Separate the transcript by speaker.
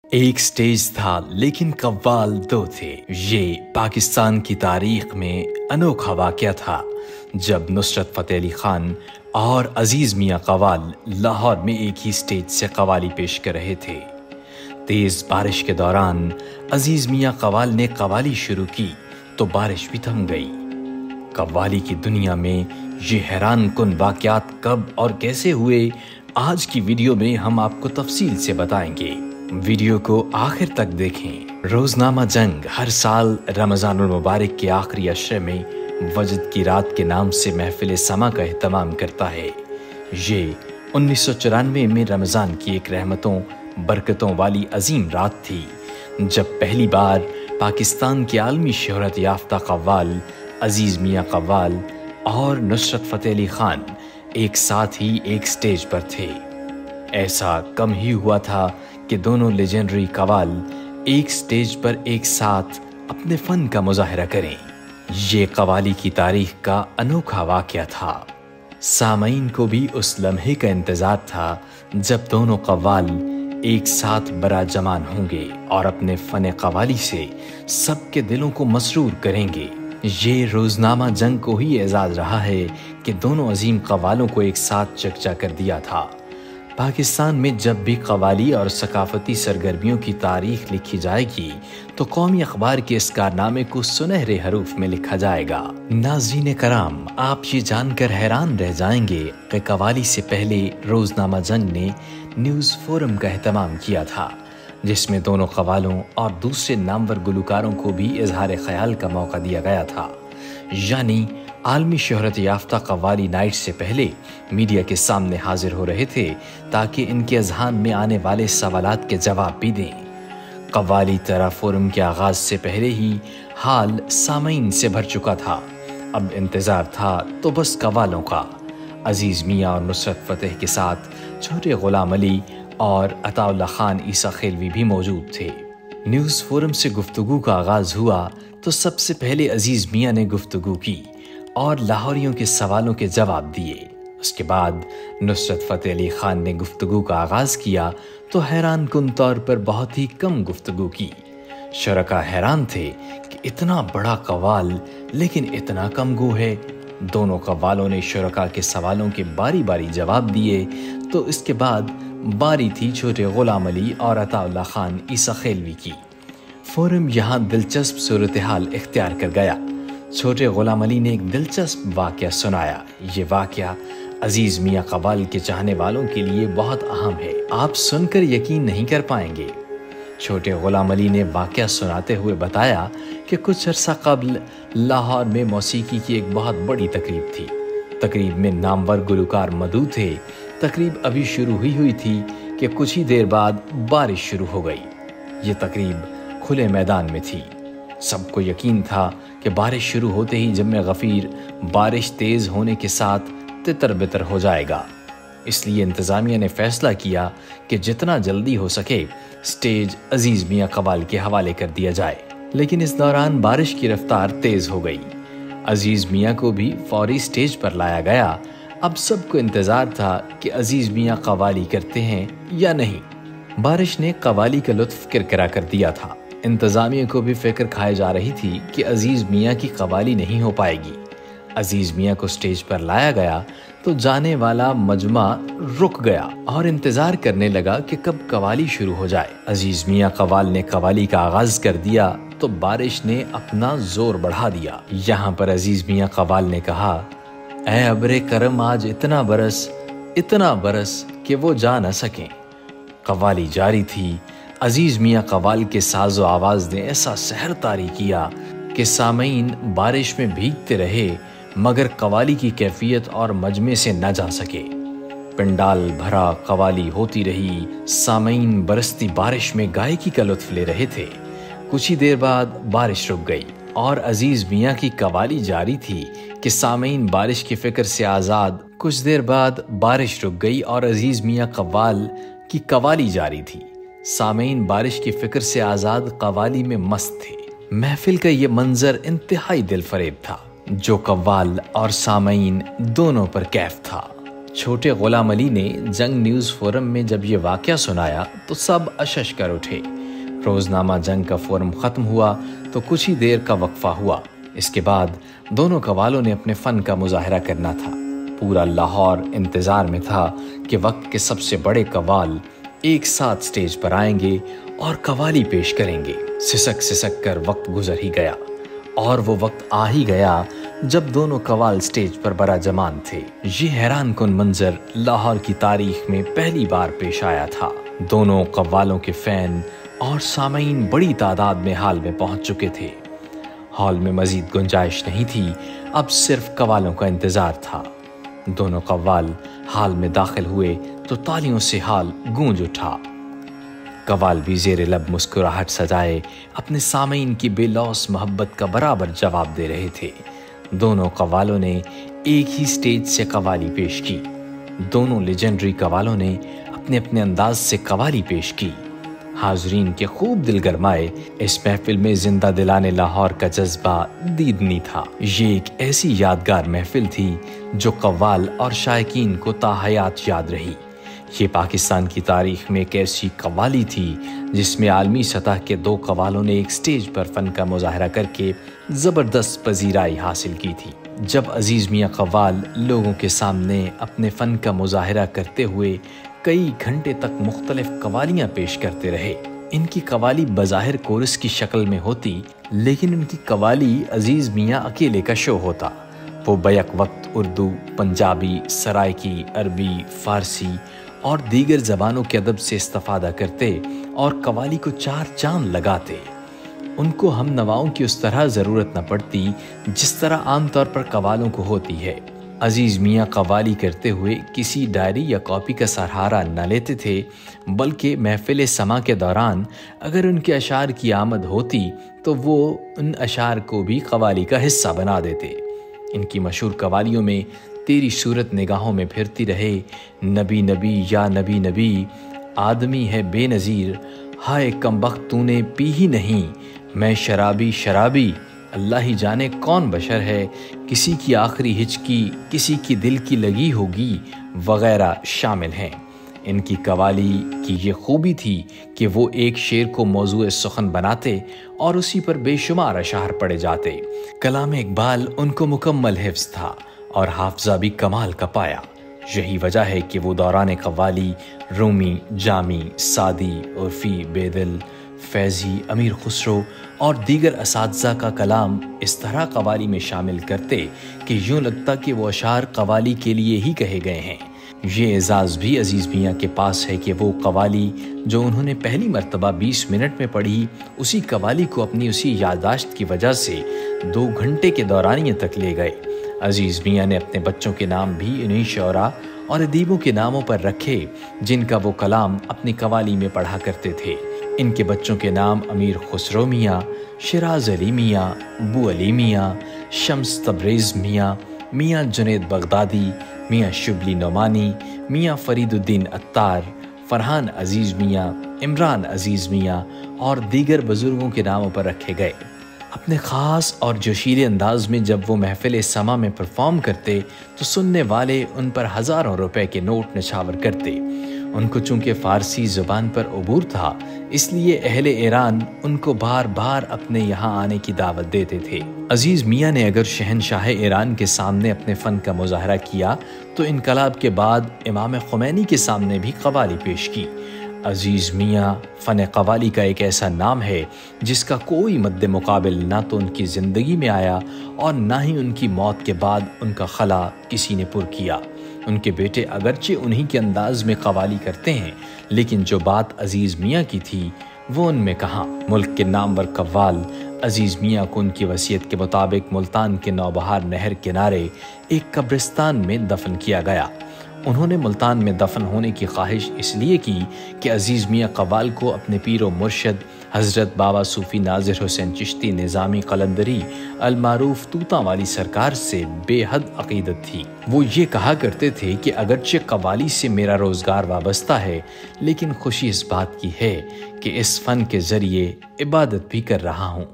Speaker 1: एक स्टेज था लेकिन कव्वाल दो थे। ये पाकिस्तान की तारीख में अनोखा वाक़या था जब नुसरत फ़तेह अली खान और अजीज़ मियाँ कव्वाल लाहौर में एक ही स्टेज से कव्वाली पेश कर रहे थे। तेज़ बारिश के दौरान अजीज़ मियाँ कव्वाल ने कव्वाली शुरू की तो बारिश भी थम गई। कव्वाली की दुनिया में ये हैरान कुन वाक़यात कब और कैसे हुए, आज की वीडियो में हम आपको तफसील से बताएंगे। वीडियो को आखिर तक देखें। रोजनामा जंग हर साल रमज़ानुल मुबारक के आखिरी अशरे में वजद की रात के नाम से महफिल समा का एहतमाम करता है। ये 1994 में रमज़ान की एक रहमतों बरकतों वाली अजीम रात थी जब पहली बार पाकिस्तान के आलमी शोहरत याफ्ता कव्वाल अजीज़ मियाँ कव्वाल और नुसरत फ़तेह अली खान एक साथ ही एक स्टेज पर थे। ऐसा कम ही हुआ था कि दोनों लेजेंडरी कव्वाल एक स्टेज पर एक साथ अपने फ़न का मुजाहरा करें। ये कव्वाली की तारीख का अनोखा वाक़या था। सामईन को भी उस लम्हे का इंतज़ार था जब दोनों कव्वाल एक साथ बरा जमान होंगे और अपने फ़न कव्वाली से सबके दिलों को मसरूर करेंगे। ये रोज़नामा जंग को ही एजाज़ रहा है कि दोनों अजीम कव्वालों को एक साथ चकचा कर दिया था। पाकिस्तान में जब भी कव्वाली और सकाफती सरगर्मियों की तारीख लिखी जाएगी तो कौमी अखबार के इस कारनामे को सुनहरे हरूफ में लिखा जाएगा। नाज़रीन कराम, आप ये जानकर हैरान रह जाएंगे कि कव्वाली से पहले रोज़नामा जंग ने न्यूज़ फोरम का एहतमाम किया था जिसमें दोनों कव्वालों और दूसरे नामवर गुलकारों को भी इजहार ख्याल का मौका दिया गया था। यानी आलमी शोहरत याफ्ता कव्वाली नाइट से पहले मीडिया के सामने हाजिर हो रहे थे ताकि इनके अज़हान में आने वाले सवालात के जवाब भी दें। कव्वाली तरह फोरम के आगाज़ से पहले ही हाल सामईन से भर चुका था। अब इंतज़ार था तो बस कव्वालों का। अजीज़ मियाँ और नुसरत फ़तेह के साथ छोटे ग़ुलाम अली और अताउल्ला खान ईसा खेलवी भी मौजूद थे। न्यूज़ फोरम से गुफ्तगू का आगाज़ हुआ तो सबसे पहले अजीज़ मियाँ ने गुफ्तगू की और लाहौरियों के सवालों के जवाब दिए। उसके बाद नुसरत फ़तेह अली खान ने गुफ्तगू का आगाज़ किया तो हैरान कुन तौर पर बहुत ही कम गुफ्तगू की। शरका हैरान थे कि इतना बड़ा कव्वाल लेकिन इतना कम गो है। दोनों कव्वालों ने शरका के सवालों के बारी बारी जवाब दिए तो इसके बाद बारी थी छोटे ग़ुलाम अली और अताउल्ला खान ईसा खेलवी की। फोरम यहाँ दिलचस्प सूरत हाल इख्तियार कर गया। छोटे ग़ुलाम अली ने एक दिलचस्प वाक़या सुनाया। ये वाक़या अजीज़ मियाँ कव्वाल के चाहने वालों के लिए बहुत अहम है, आप सुनकर यकीन नहीं कर पाएंगे। छोटे ग़ुलाम अली ने वाक़या सुनाते हुए बताया कि कुछ अरसा कबल लाहौर में मौसीकी की एक बहुत बड़ी तकरीब थी। तकरीब में नामवर गुलकार मौजूद थे। तकरीब अभी शुरू हुई थी कि कुछ ही देर बाद बारिश शुरू हो गई। ये तकरीब खुले मैदान में थी। सबको यकीन था कि बारिश शुरू होते ही जम्मे गफ़ीर बारिश तेज़ होने के साथ तितर बितर हो जाएगा। इसलिए इंतज़ामिया ने फ़ैसला किया कि जितना जल्दी हो सके स्टेज अजीज़ मियाँ कव्वाल के हवाले कर दिया जाए। लेकिन इस दौरान बारिश की रफ्तार तेज़ हो गई। अजीज़ मियाँ को भी फौरी स्टेज पर लाया गया। अब सबको इंतज़ार था कि अजीज़ मियाँ कव्वाली करते हैं या नहीं। बारिश ने कव्वाली का लुत्फ़ किरकिरा कर दिया था। इंतज़ामिया को भी फ़िक्र खाए जा रही थी कि अजीज़ मियाँ की कव्वाली नहीं हो पाएगी। अजीज़ मियाँ को स्टेज पर लाया गया तो जाने वाला मजमा रुक गया और इंतज़ार करने लगा कि कब कव्वाली शुरू हो जाए। अजीज़ मियाँ कव्वाल ने कव्वाली का आगाज़ कर दिया तो बारिश ने अपना जोर बढ़ा दिया। यहाँ पर अजीज़ मियाँ कव्वाल ने कहा, ऐ अब्रे करम आज इतना बरस कि वो जा न सकें। कव्वाली जारी थी। अजीज़ मियाँ कव्वाल के साज़ो आवाज़ ने ऐसा सहर तारी किया कि सामईन बारिश में भीगते रहे मगर कव्वाली की कैफियत और मजमे से न जा सके। पंडाल भरा, कव्वाली होती रही। सामईन बरसती बारिश में गायकी का लुत्फ़ ले रहे थे। कुछ ही देर बाद बारिश रुक गई और अजीज़ मियाँ की कव्वाली जारी थी कि सामईन बारिश की फ़िक्र से आज़ाद। कुछ देर बाद बारिश रुक गई और अजीज़ मियाँ कव्वाल की कव्वाली जारी थी। सामईन बारिश की फ़िक्र से आज़ाद कव्वाली में मस्त थे। महफिल का ये मंजर इंतहाई दिलफरेब था जो कव्वाल और सामईन दोनों पर कैफ था। چھوٹے غلام علی نے جنگ نیوز فورم میں جب یہ واقعہ سنایا تو سب اشش کر اٹھے۔ روزنامہ جنگ کا فورم ختم ہوا تو کچھ ہی دیر کا وقفہ ہوا۔ اس کے بعد دونوں قوالوں نے اپنے فن کا مظاہرہ کرنا تھا۔ پورا لاہور انتظار میں تھا کہ وقت کے سب سے بڑے قوال ایک ساتھ سٹیج پر آئیں گے اور قوالی پیش کریں گے۔ سسک سسک کر وقت گزر ہی گیا اور وہ وقت آ ہی گیا جب دونوں قوال سٹیج پر براجمان تھے۔ یہ حیران کن منظر لاہور کی تاریخ میں پہلی بار پیش آیا تھا۔ دونوں قوالوں کے فین اور سامعین بڑی تعداد میں ہال میں پہنچ چکے تھے۔ ہال میں مزید گنجائش نہیں تھی، اب صرف قوالوں کا انتظار تھا۔ دونوں قوال ہال میں داخل ہوئے تو تالیوں سے ہال گونج اٹھا۔ قوال بھی زیر لب مسکراہٹ سجائے اپنے سامعین کی بے لوث محبت کا برابر جواب دے رہے تھے۔ دونوں قوالوں نے ایک ہی سٹیج سے قوالی پیش کی۔ دونوں لیجنڈری قوالوں نے اپنے اپنے انداز سے قوالی پیش کی۔ حاضرین کے خوب دل گرمائے۔ اس محفل میں زندہ دلانے لاہور کا جذبہ دیدنی تھا۔ یہ ایک ایسی یادگار محفل تھی جو قوال اور شائقین کو تا حیات یاد رہی۔ یہ پاکستان کی تاریخ میں ایک ایسی قوالی تھی جس میں عالمی سطح کے دو قوالوں نے ایک سٹیج پر فن کا مظاہرہ کر کے زبردست پذیرائی حاصل کی تھی۔ جب عزیز میاں قوال لوگوں کے سامنے اپنے فن کا مظاہرہ کرتے ہوئے کئی گھنٹے تک مختلف قوالیاں پیش کرتے رہے۔ ان کی قوالی بظاہر کورس کی شکل میں ہوتی، لیکن ان کی قوالی عزیز میاں اکیلے کا شو ہوتا۔ وہ بیک وقت اردو، پنجابی، سرائکی، عربی، فارسی اور دیگر زبانوں کے ادب سے استفادہ کرتے اور قوالی کو چار چاند لگاتے۔ ان کو ہم نواؤں کی اس طرح ضرورت نہ پڑتی جس طرح عام طور پر قوالوں کو ہوتی ہے۔ عزیز میاں قوالی کرتے ہوئے کسی ڈائری یا کاپی کا سہارا نہ لیتے تھے، بلکہ محفل سما کے دوران اگر ان کے اشعار کی آمد ہوتی تو وہ ان اشعار کو بھی قوالی کا حصہ بنا دیتے۔ ان کی مشہور قوالیوں میں تیری صورت نگاہوں میں پھرتی رہے، نبی نبی یا نبی نبی، آدمی ہے بے نظیر، ہائے کمبخت تو نے پی ہی نہیں، میں شرابی شرابی، اللہ ہی جانے کون بشر ہے، کسی کی آخری ہچکی کسی کی دل کی لگی ہوگی، وغیرہ شامل ہیں۔ ان کی قوالی کی یہ خوبی تھی کہ وہ ایک شعر کو موضوع سخن بناتے اور اسی پر بے شمار اشعار پڑے جاتے۔ کلام اقبال ان کو مکمل حفظ تھا اور حافظہ بھی کمال کا پایا۔ یہی وجہ ہے کہ وہ دوران قوالی رومی، جامی، سعدی، عرفی، بیدل، فیضی، امیر خسرو اور دیگر اساتذہ کا کلام اس طرح قوالی میں شامل کرتے کہ یوں لگتا کہ وہ اشعار قوالی کے لیے ہی کہے گئے ہیں۔ یہ اعزاز بھی عزیز میاں کے پاس ہے کہ وہ قوالی جو انہوں نے پہلی مرتبہ 20 منٹ میں پڑھی، اسی قوالی کو اپنی اسی یادداشت کی وجہ سے 2 گھنٹے کے دورانیے تک لے گئے۔ عزیز میاں نے اپنے بچوں کے نام بھی انہی شعراء اور ادیبوں کے ناموں پر رکھے جن کا وہ کلام اپنی قوالی میں پڑھا کرتے تھے۔ ان کے بچوں کے نام امیر خسرو میاں، شیراز علی میاں، بو علی میاں، شمس تبریز میاں، میاں جنید بغدادی، میاں شبلی نعمانی، میاں فرید الدین عطار، فرحان عزیز میاں، عمران عزیز میاں اور دیگر بزرگوں کے ناموں پر رکھے گئے۔ اپنے خاص اور جوشیلے انداز میں جب وہ محفل سما میں پرفارم کرتے تو سننے والے ان پر ہزاروں روپے کے نوٹ نچھاور کرتے۔ ان کو چونکہ فارسی زبان پر عبور تھا، اس لیے اہل ایران ان کو بار بار اپنے یہاں آنے کی دعوت دیتے تھے۔ عزیز میاں نے اگر شہنشاہ ایران کے سامنے اپنے فن کا مظاہرہ کیا تو انقلاب کے بعد امام خمینی کے سامنے بھی قوالی پیش کی۔ عزیز میاں فن قوالی کا ایک ایسا نام ہے جس کا کوئی مد مقابل نہ تو ان کی زندگی میں آیا اور نہ ہی ان کی موت کے بعد ان کا خلا کسی نے پر کیا۔ ان کے بیٹے اگرچہ انہی کے انداز میں قوالی کرتے ہیں، لیکن جو بات عزیز میاں کی تھی وہ ان میں کہاں۔ ملک کے نامور قوال عزیز میاں کو ان کی وصیت کے مطابق ملتان کے نوبہار نہر کنارے ایک قبرستان میں دفن کیا گیا۔ انہوں نے ملتان میں دفن ہونے کی خواہش اس لیے کی کہ عزیز میاں قوال کو اپنے پیر و مرشد حضرت بابا صوفی ناظر حسین چشتی نظامی قلندری المعروف طوطاں والی سرکار سے بے حد عقیدت تھی۔ وہ یہ کہا کرتے تھے کہ اگرچہ قوالی سے میرا روزگار وابستہ ہے، لیکن خوشی اس بات کی ہے کہ اس فن کے ذریعے عبادت بھی کر رہا ہوں۔